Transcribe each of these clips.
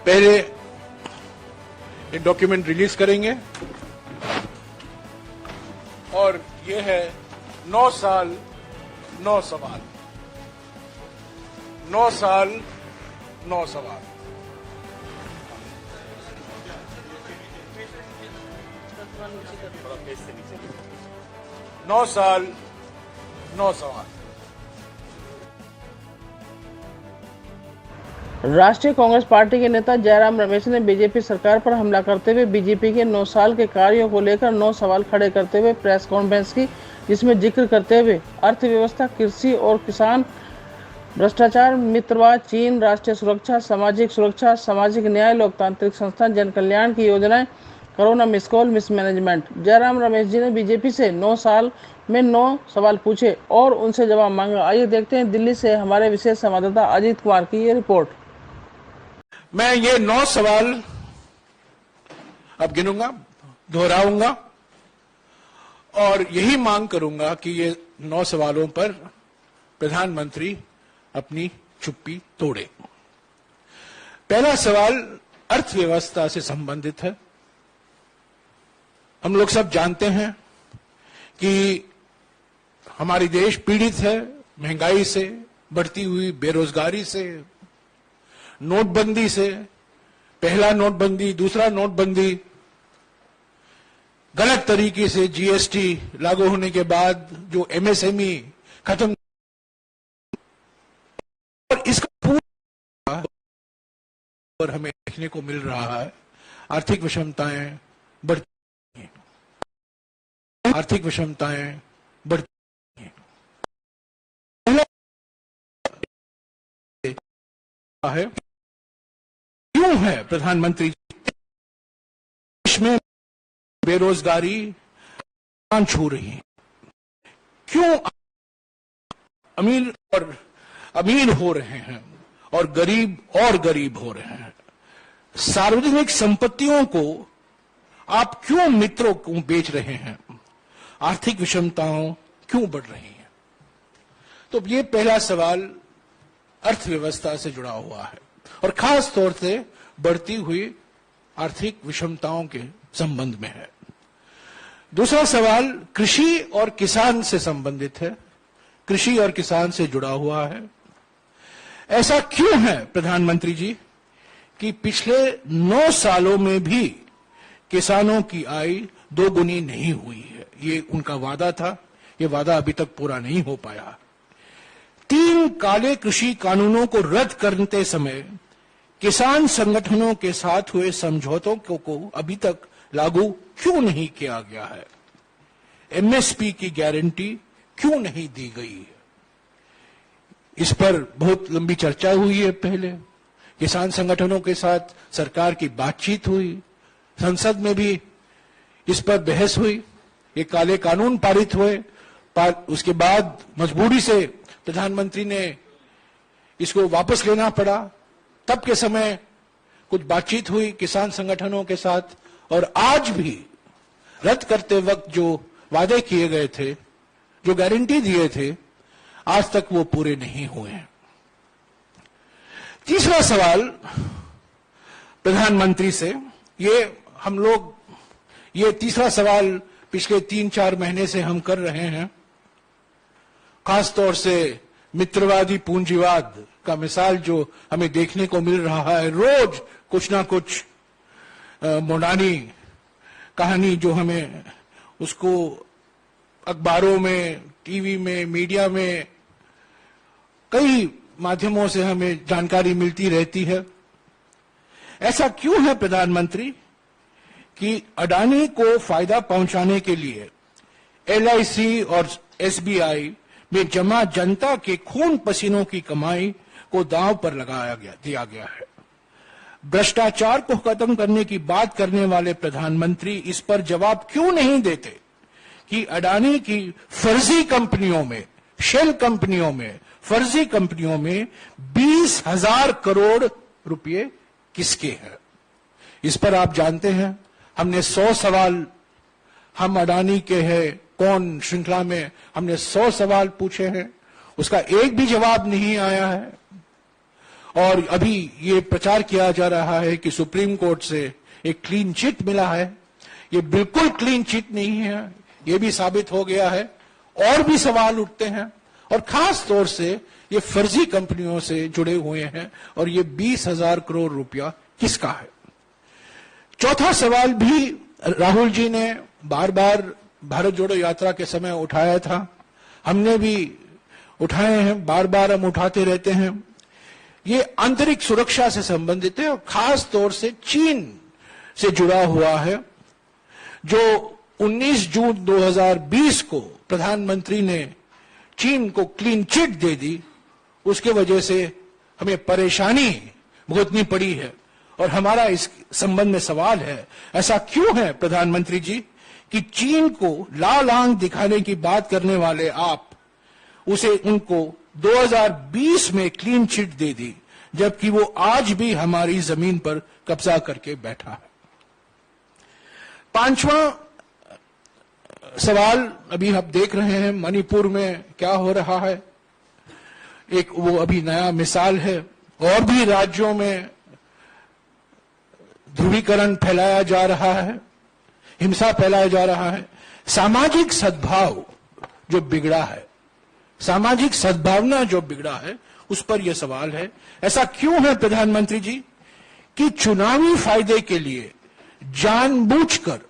पहले ये document release करेंगे और ये है 9 साल 9 सवाल। 9 साल 9 सवाल। नौ साल 9 सवाल। राष्ट्रीय कांग्रेस पार्टी के नेता जयराम रमेश ने बीजेपी सरकार पर हमला करते हुए बीजेपी के 9 साल के कार्यों को लेकर 9 सवाल खड़े करते हुए प्रेस कॉन्फ्रेंस की, जिसमें जिक्र करते हुए अर्थव्यवस्था, कृषि और किसान, भ्रष्टाचार, मित्रवाद, चीन, राष्ट्रीय सुरक्षा, सामाजिक न्याय, लोकतांत्रिक संस्थान, जन कल्याण की योजनाएं, corona miscall, mismanagement. Jairam Ramesh ji ने बीजेपी से 9 साल में 9 सवाल पूछे और उनसे जवाब मांगा। आइए देखते हैं दिल्ली से हमारे विशेष संवाददाता अजीत कुमार की ये रिपोर्ट। मैं ये 9 सवाल अब गिनूंगा, दोहराऊंगा और यही मांग करूंगा कि ये 9 सवालों पर प्रधानमंत्री अपनी चुप्पी तोड़े। पहला सवाल अर्थव्यवस्था से संबंधित है। हम लोग सब जानते हैं कि हमारी देश पीड़ित है महंगाई से, बढ़ती हुई बेरोजगारी से, नोटबंदी से, पहला नोटबंदी, दूसरा नोटबंदी, गलत तरीके से जीएसटी लागू होने के बाद जो एमएसएमई खत्म, और इसका पूरा और हमें देखने को मिल रहा है। आर्थिक विषमताएं बढ़ती हैं, आर्थिक विषमताएं बढ़ती हैं। पहला है क्यों है प्रधानमंत्री देश में बेरोजगारी छू रही है, क्यों अमीर हो रहे हैं और गरीब हो रहे हैं। सार्वजनिक संपत्तियों को आप क्यों मित्रों को बेच रहे हैं, आर्थिक विषमताओं क्यों बढ़ रही हैं। तो ये पहला सवाल अर्थव्यवस्था से जुड़ा हुआ है और खास तौर से बढ़ती हुई आर्थिक विषमताओं के संबंध में है। दूसरा सवाल कृषि और किसान से संबंधित है, कृषि और किसान से जुड़ा हुआ है। ऐसा क्यों है प्रधानमंत्री जी कि पिछले 9 सालों में भी किसानों की आय 2 गुनी नहीं हुई है। ये उनका वादा था, ये वादा अभी तक पूरा नहीं हो पाया। 3 काले कृषि कानूनों को रद्द करते समय किसान संगठनों के साथ हुए समझौतों को अभी तक लागू क्यों नहीं किया गया है। एमएसपी की गारंटी क्यों नहीं दी गई है। इस पर बहुत लंबी चर्चा हुई है। पहले किसान संगठनों के साथ सरकार की बातचीत हुई, संसद में भी इस पर बहस हुई, ये काले कानून पारित हुए। उसके बाद मजबूरी से प्रधानमंत्री ने इसको वापस लेना पड़ा। तब के समय कुछ बातचीत हुई किसान संगठनों के साथ और आज भी रद्द करते वक्त जो वादे किए गए थे, जो गारंटी दिए थे, आज तक वो पूरे नहीं हुए हैं। तीसरा सवाल प्रधानमंत्री से, ये तीसरा सवाल पिछले 3-4 महीने से हम कर रहे हैं। खासतौर से मित्रवादी पूंजीवाद का मिसाल जो हमें देखने को मिल रहा है, रोज कुछ ना कुछ मोडानी कहानी जो हमें उसको अखबारों में, टीवी में, मीडिया में, कई माध्यमों से हमें जानकारी मिलती रहती है। ऐसा क्यों है प्रधानमंत्री कि अडानी को फायदा पहुंचाने के लिए एलआईसी और एसबीआई में जमा जनता के खून पसीनों की कमाई को दांव पर दिया गया है। भ्रष्टाचार को खत्म करने की बात करने वाले प्रधानमंत्री इस पर जवाब क्यों नहीं देते कि अडानी की फर्जी कंपनियों में, शेल कंपनियों में, फर्जी कंपनियों में 20,000 करोड़ रुपए किसके हैं। इस पर आप जानते हैं हमने 100 सवाल, हम अडानी के हैं कौन श्रृंखला में हमने 100 सवाल पूछे हैं, उसका एक भी जवाब नहीं आया है। और अभी ये प्रचार किया जा रहा है कि सुप्रीम कोर्ट से एक क्लीन चिट मिला है। ये बिल्कुल क्लीन चिट नहीं है, ये भी साबित हो गया है। और भी सवाल उठते हैं और खास तौर से ये फर्जी कंपनियों से जुड़े हुए हैं और ये 20,000 करोड़ रुपया किसका है। चौथा सवाल भी राहुल जी ने बार बार भारत जोड़ो यात्रा के समय उठाया था, हमने भी उठाए हैं, बार बार हम उठाते रहते हैं। ये आंतरिक सुरक्षा से संबंधित है और खास तौर से चीन से जुड़ा हुआ है। जो 19 जून 2020 को प्रधानमंत्री ने चीन को क्लीन चिट दे दी, उसके वजह से हमें परेशानी भुगतनी पड़ी है। और हमारा इस संबंध में सवाल है, ऐसा क्यों है प्रधानमंत्री जी कि चीन को लाल आंख दिखाने की बात करने वाले आप उनको 2020 में क्लीन चिट दे दी, जबकि वो आज भी हमारी जमीन पर कब्जा करके बैठा है। पांचवा सवाल अभी आप देख रहे हैं मणिपुर में क्या हो रहा है, एक वो अभी नया मिसाल है। और भी राज्यों में ध्रुवीकरण फैलाया जा रहा है, हिंसा फैलाया जा रहा है। सामाजिक सद्भाव जो बिगड़ा है, सामाजिक सद्भावना जो बिगड़ा है, उस पर यह सवाल है। ऐसा क्यों है प्रधानमंत्री जी कि चुनावी फायदे के लिए जानबूझकर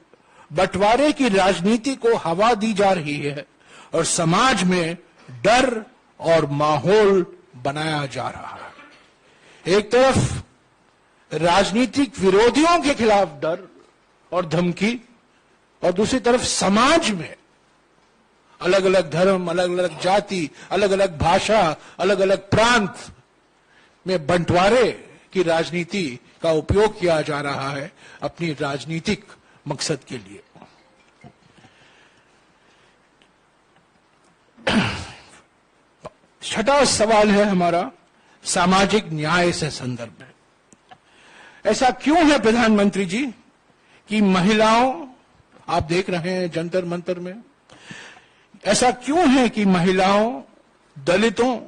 बंटवारे की राजनीति को हवा दी जा रही है और समाज में डर और माहौल बनाया जा रहा है। एक तरफ राजनीतिक विरोधियों के खिलाफ डर और धमकी और दूसरी तरफ समाज में अलग अलग धर्म, अलग अलग जाति, अलग अलग भाषा, अलग अलग प्रांत में बंटवारे की राजनीति का उपयोग किया जा रहा है अपनी राजनीतिक मकसद के लिए। छठा सवाल है हमारा सामाजिक न्याय से संदर्भ में। ऐसा क्यों है प्रधानमंत्री जी कि महिलाओं, आप देख रहे हैं जंतर मंतर में, ऐसा क्यों है कि महिलाओं, दलितों,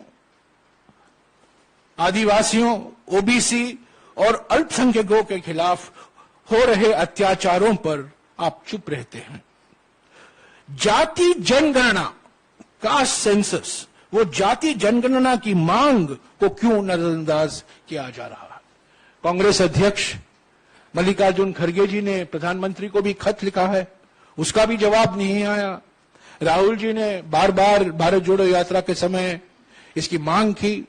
आदिवासियों, ओबीसी और अल्पसंख्यकों के खिलाफ हो रहे अत्याचारों पर आप चुप रहते हैं। जाति जनगणना, कास्ट सेंसस, वो जाति जनगणना की मांग को क्यों नजरअंदाज किया जा रहा है। कांग्रेस अध्यक्ष मल्लिकार्जुन खड़गे जी ने प्रधानमंत्री को भी खत लिखा है, उसका भी जवाब नहीं आया। राहुल जी ने बार बार भारत जोड़ो यात्रा के समय इसकी मांग की।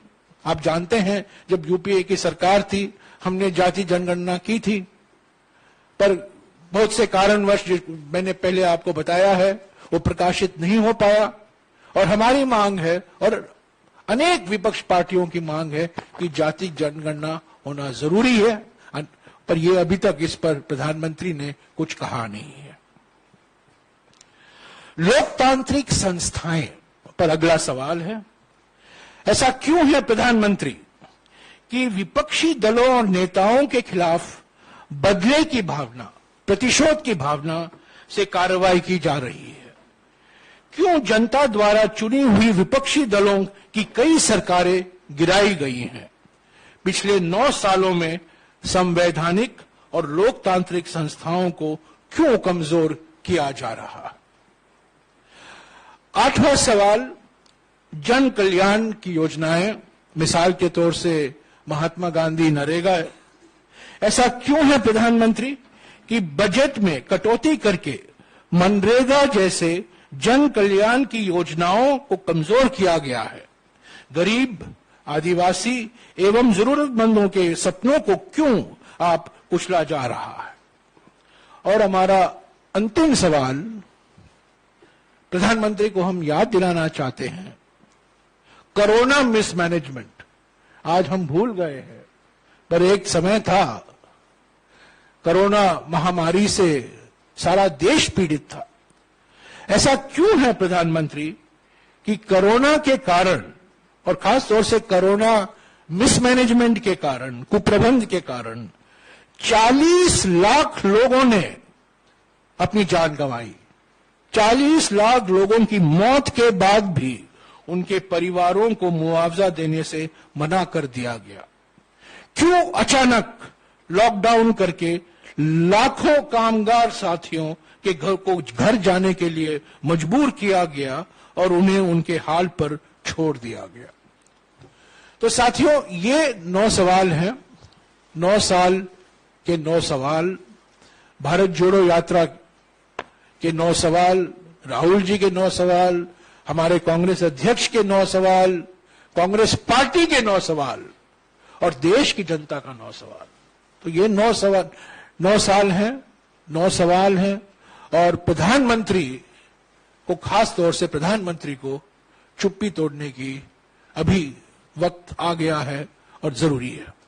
आप जानते हैं जब यूपीए की सरकार थी हमने जाति जनगणना की थी, पर बहुत से कारणवश जो मैंने पहले आपको बताया है वो प्रकाशित नहीं हो पाया। और हमारी मांग है और अनेक विपक्ष पार्टियों की मांग है कि जाति जनगणना होना जरूरी है, पर यह अभी तक इस पर प्रधानमंत्री ने कुछ कहा नहीं है। लोकतांत्रिक संस्थाएं पर अगला सवाल है। ऐसा क्यों है प्रधानमंत्री कि विपक्षी दलों और नेताओं के खिलाफ बदले की भावना, प्रतिशोध की भावना से कार्रवाई की जा रही है। क्यों जनता द्वारा चुनी हुई विपक्षी दलों की कई सरकारें गिराई गई हैं। पिछले 9 सालों में संवैधानिक और लोकतांत्रिक संस्थाओं को क्यों कमजोर किया जा रहा है। 8वां सवाल, जन कल्याण की योजनाएं, मिसाल के तौर से महात्मा गांधी नरेगा। ऐसा क्यों है प्रधानमंत्री कि बजट में कटौती करके मनरेगा जैसे जन कल्याण की योजनाओं को कमजोर किया गया है। गरीब, आदिवासी एवं जरूरतमंदों के सपनों को क्यों आप कुचला जा रहा है। और हमारा अंतिम सवाल, प्रधानमंत्री को हम याद दिलाना चाहते हैं, कोरोना मिसमैनेजमेंट आज हम भूल गए हैं, पर एक समय था कोरोना महामारी से सारा देश पीड़ित था। ऐसा क्यों है प्रधानमंत्री कि कोरोना के कारण और खास तौर से कोरोना मिसमैनेजमेंट के कारण, कुप्रबंध के कारण 40 लाख लोगों ने अपनी जान गंवाई। 40 लाख लोगों की मौत के बाद भी उनके परिवारों को मुआवजा देने से मना कर दिया गया। क्यों अचानक लॉकडाउन करके लाखों कामगार साथियों के घर को घर जाने के लिए मजबूर किया गया और उन्हें उनके हाल पर छोड़ दिया गया। तो साथियों, ये 9 सवाल हैं, 9 साल के 9 सवाल, भारत जोड़ो यात्रा के 9 सवाल, राहुल जी के 9 सवाल, हमारे कांग्रेस अध्यक्ष के 9 सवाल, कांग्रेस पार्टी के 9 सवाल और देश की जनता का 9 सवाल। तो ये 9 साल हैं, 9 सवाल हैं और प्रधानमंत्री को, खास तौर से प्रधानमंत्री को चुप्पी तोड़ने की अभी वक्त आ गया है और जरूरी है।